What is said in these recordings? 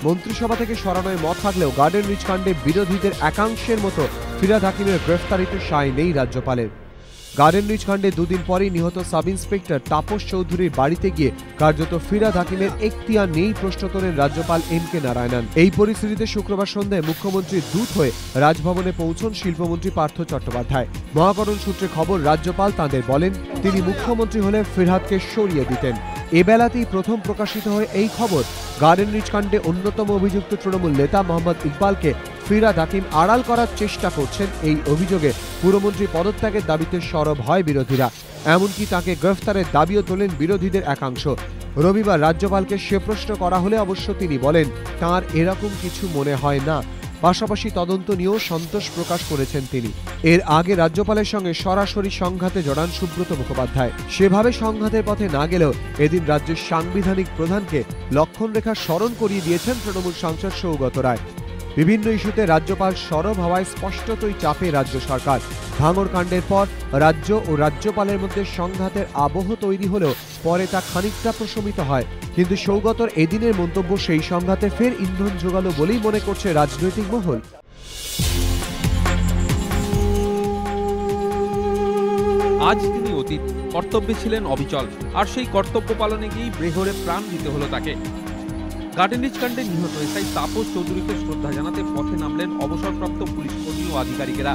মন্ত্রিসভা থেকে সরানোয় মত থাকলেও গার্ডেন রিচ কাণ্ডে বিরোধীদের একাংশের মতো ফিরহাদ হাকিমের গ্রেফতারিতে সায় নেই রাজ্যপালের। গার্ডেন রিচ কাণ্ডে দুদিন পরেই নিহত সাব ইন্সপেক্টর তাপস চৌধুরীর বাড়িতে গিয়ে কার্যত ফিরহাদ হাকিমের এখতিয়ার নেই প্রশ্ন তোলেন রাজ্যপাল এন.কে নারায়ণন। এই পরিস্থিতিতে শুক্রবার সন্ধ্যায় মুখ্যমন্ত্রীর দূত হয়ে রাজভবনে পৌঁছন শিল্পমন্ত্রী পার্থ চট্টোপাধ্যায়। মহাকরণ সূত্রে খবর, রাজ্যপাল তাঁদের বলেন তিনি মুখ্যমন্ত্রী হলে ফিরহাদকে সরিয়ে দিতেন। এবেলাতেই প্রথম প্রকাশিত হয় এই খবর, গার্ডেন রিচ কাণ্ডে অন্যতম অভিযুক্ত তৃণমূল নেতা মোহাম্মদ ইকবালকে ফিরহাদ হাকিম আড়াল করার চেষ্টা করছেন। এই অভিযোগে পুরমন্ত্রী পদত্যাগের দাবিতে সরব হয় বিরোধীরা, এমনকি তাকে গ্রেফতারের দাবিও তোলেন বিরোধীদের একাংশ। রবিবার রাজ্যপালকে সে প্রশ্ন করা হলে অবশ্য তিনি বলেন তাঁর এরকম কিছু মনে হয় না। পাশাপাশি তদন্ত নিয়েও সন্তোষ প্রকাশ করেছেন তিনি। এর আগে রাজ্যপালের সঙ্গে সরাসরি সংঘাতে জড়ান সুব্রত মুখোপাধ্যায়। সেভাবে সংঘাতের পথে না গেলেও এদিন রাজ্যের সাংবিধানিক প্রধানকে লক্ষণরেখা স্মরণ করিয়ে দিয়েছেন তৃণমূল সাংসদ সৌগত রায়। বিভিন্ন ইস্যুতে রাজ্যপাল সরব হওয়ায় স্পষ্টতই চাপে রাজ্য সরকার। ভাঙড় কাণ্ডের পর রাজ্য ও রাজ্যপালের মধ্যে সংঘাতের আবহ তৈরি হলেও পরে তা খানিকটা প্রশমিত হয়। কিন্তু সৌগতর এদিনের মন্তব্য সেই সংঘাতে ফের ইন্ধন জোগালো বলেই মনে করছে রাজনৈতিক মহল। আজ তিনি অতীত, কর্তব্যে ছিলেন অবিচল, আর সেই কর্তব্য পালনে গিয়েই ব্রেহরে প্রাণ দিতে হলো তাকে। গার্ডেন রিচ কাণ্ডে নিহত এসআই তাপস চৌধুরীকে শ্রদ্ধা জানাতে পথে নামলেন অবসরপ্রাপ্ত পুলিশ কর্মী ও আধিকারিকেরা।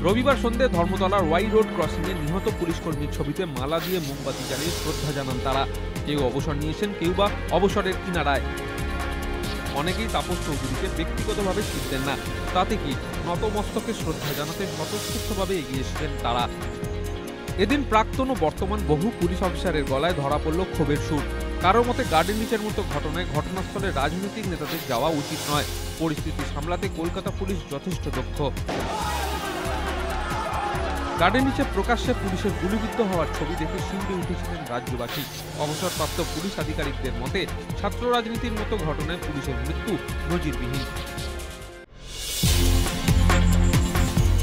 রবিবার সন্ধ্যে ধর্মতলার ওয়াই রোড ক্রসিংয়ে নিহত পুলিশ কর্মীর ছবিতে মালা দিয়ে মোমবাতি জ্বালিয়ে শ্রদ্ধা জানান তারা। কেউ অবসর নিয়েছেন, কেউ বা অবসরের কিনারায়। অনেকেই তাপস চৌধুরীকে ব্যক্তিগতভাবে চিনতেন না, তাতে কি নতমস্তকে শ্রদ্ধা জানাতে স্বতঃস্ফূর্তভাবে এগিয়ে এসেছেন তারা। এদিন প্রাক্তন ও বর্তমান বহু পুলিশ অফিসারের গলায় ধরা পড়ল ক্ষোভের সুর। কারোর মতে গার্ডেন রিচের মতো ঘটনায় ঘটনাস্থলে রাজনৈতিক নেতাদের যাওয়া উচিত নয়। পরিস্থিতি সামলাতে কলকাতা পুলিশ যথেষ্ট দক্ষ। গার্ডেন রিচে প্রকাশ্যে পুলিশের গুলিবিদ্ধ হওয়ার ছবি দেখে শিউরে উঠেছিলেন রাজ্যবাসী। অবসরপ্রাপ্ত পুলিশ আধিকারিকদের মতে ছাত্র রাজনীতির মতো ঘটনায় পুলিশের মৃত্যু নজিরবিহীন।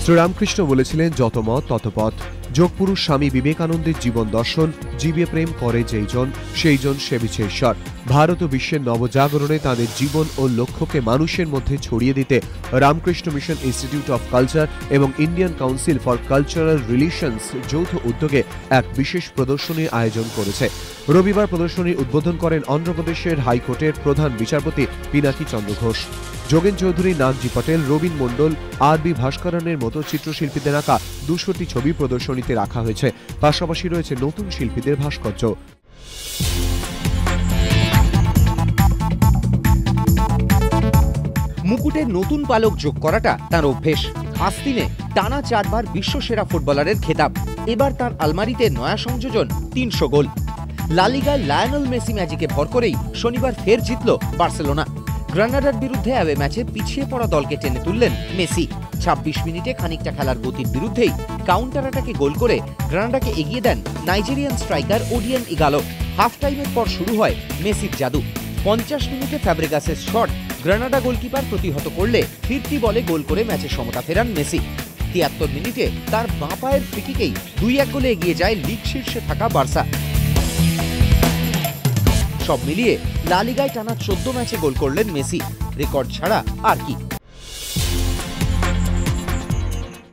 শ্রীরামকৃষ্ণ বলেছিলেন, যত মত তত পথ। যোগপুরুষ স্বামী বিবেকানন্দের জীবন দর্শন, জীবে প্রেম করে যেইজন সেইজন সেবিছে ঈশ্বর। ভারত ও বিশ্বের নবজাগরণে তাঁদের জীবন ও লক্ষ্যকে মানুষের মধ্যে ছড়িয়ে দিতে Ramakrishna Mission Institute of Culture এবং Indian Council for Cultural Relations যৌথ উদ্যোগে এক বিশেষ প্রদর্শনীর আয়োজন করেছে। রবিবার প্রদর্শনীর উদ্বোধন করেন অন্ধ্রপ্রদেশের হাইকোর্টের প্রধান বিচারপতি পিনাকি চন্দ্র ঘোষ। যোগেন চৌধুরী, নাগজি পটেল, রবীন মণ্ডল, আর.বি. ভাস্করনের মতো চিত্রশিল্পীদের আঁকা 200টি ছবি প্রদর্শনীতে রাখা হয়েছে। পাশাপাশি রয়েছে নতুন শিল্পীদের ভাস্কর্য। মুকুটের নতুন পালক যোগ করাটা তার অভ্যেস। আস্তিনে টানা 4 বার বিশ্বসেরা ফুটবলারের খেতাব। এবার তার আলমারিতে নয়া সংযোজন 300 গোল। লা লিগায় লায়নেল মেসি ম্যাজিকে ভর করেই শনিবার ফের জিতল বার্সেলোনা। গ্রানাডার বিরুদ্ধে অ্যাওয়ে ম্যাচে পিছিয়ে পড়া দলকে টেনে তুললেন মেসি। 26 মিনিটে খানিকটা খেলার গতির বিরুদ্ধেই কাউন্টার অ্যাটাকে গোল করে গ্রানাডাকে এগিয়ে দেন নাইজেরিয়ান স্ট্রাইকার ওডিয়ান ইগালো। হাফ টাইমের পর শুরু হয় মেসির জাদু। 50 মিনিটে ফ্যাব্রেগাসের শট গ্রানাডা গোলকিপার প্রতিহত করলে ফিরতি বলে গোল করে ম্যাচে সমতা ফেরান মেসি। 73 মিনিটে তার বাঁ পায়ের ফ্রিকিকেই 2-1 গোলে এগিয়ে যায় লিগ শীর্ষে থাকা বার্সা। সব মিলিয়ে লা লিগায় টানা 14 ম্যাচে গোল করলেন মেসি। রেকর্ড ছাড়া আর কি।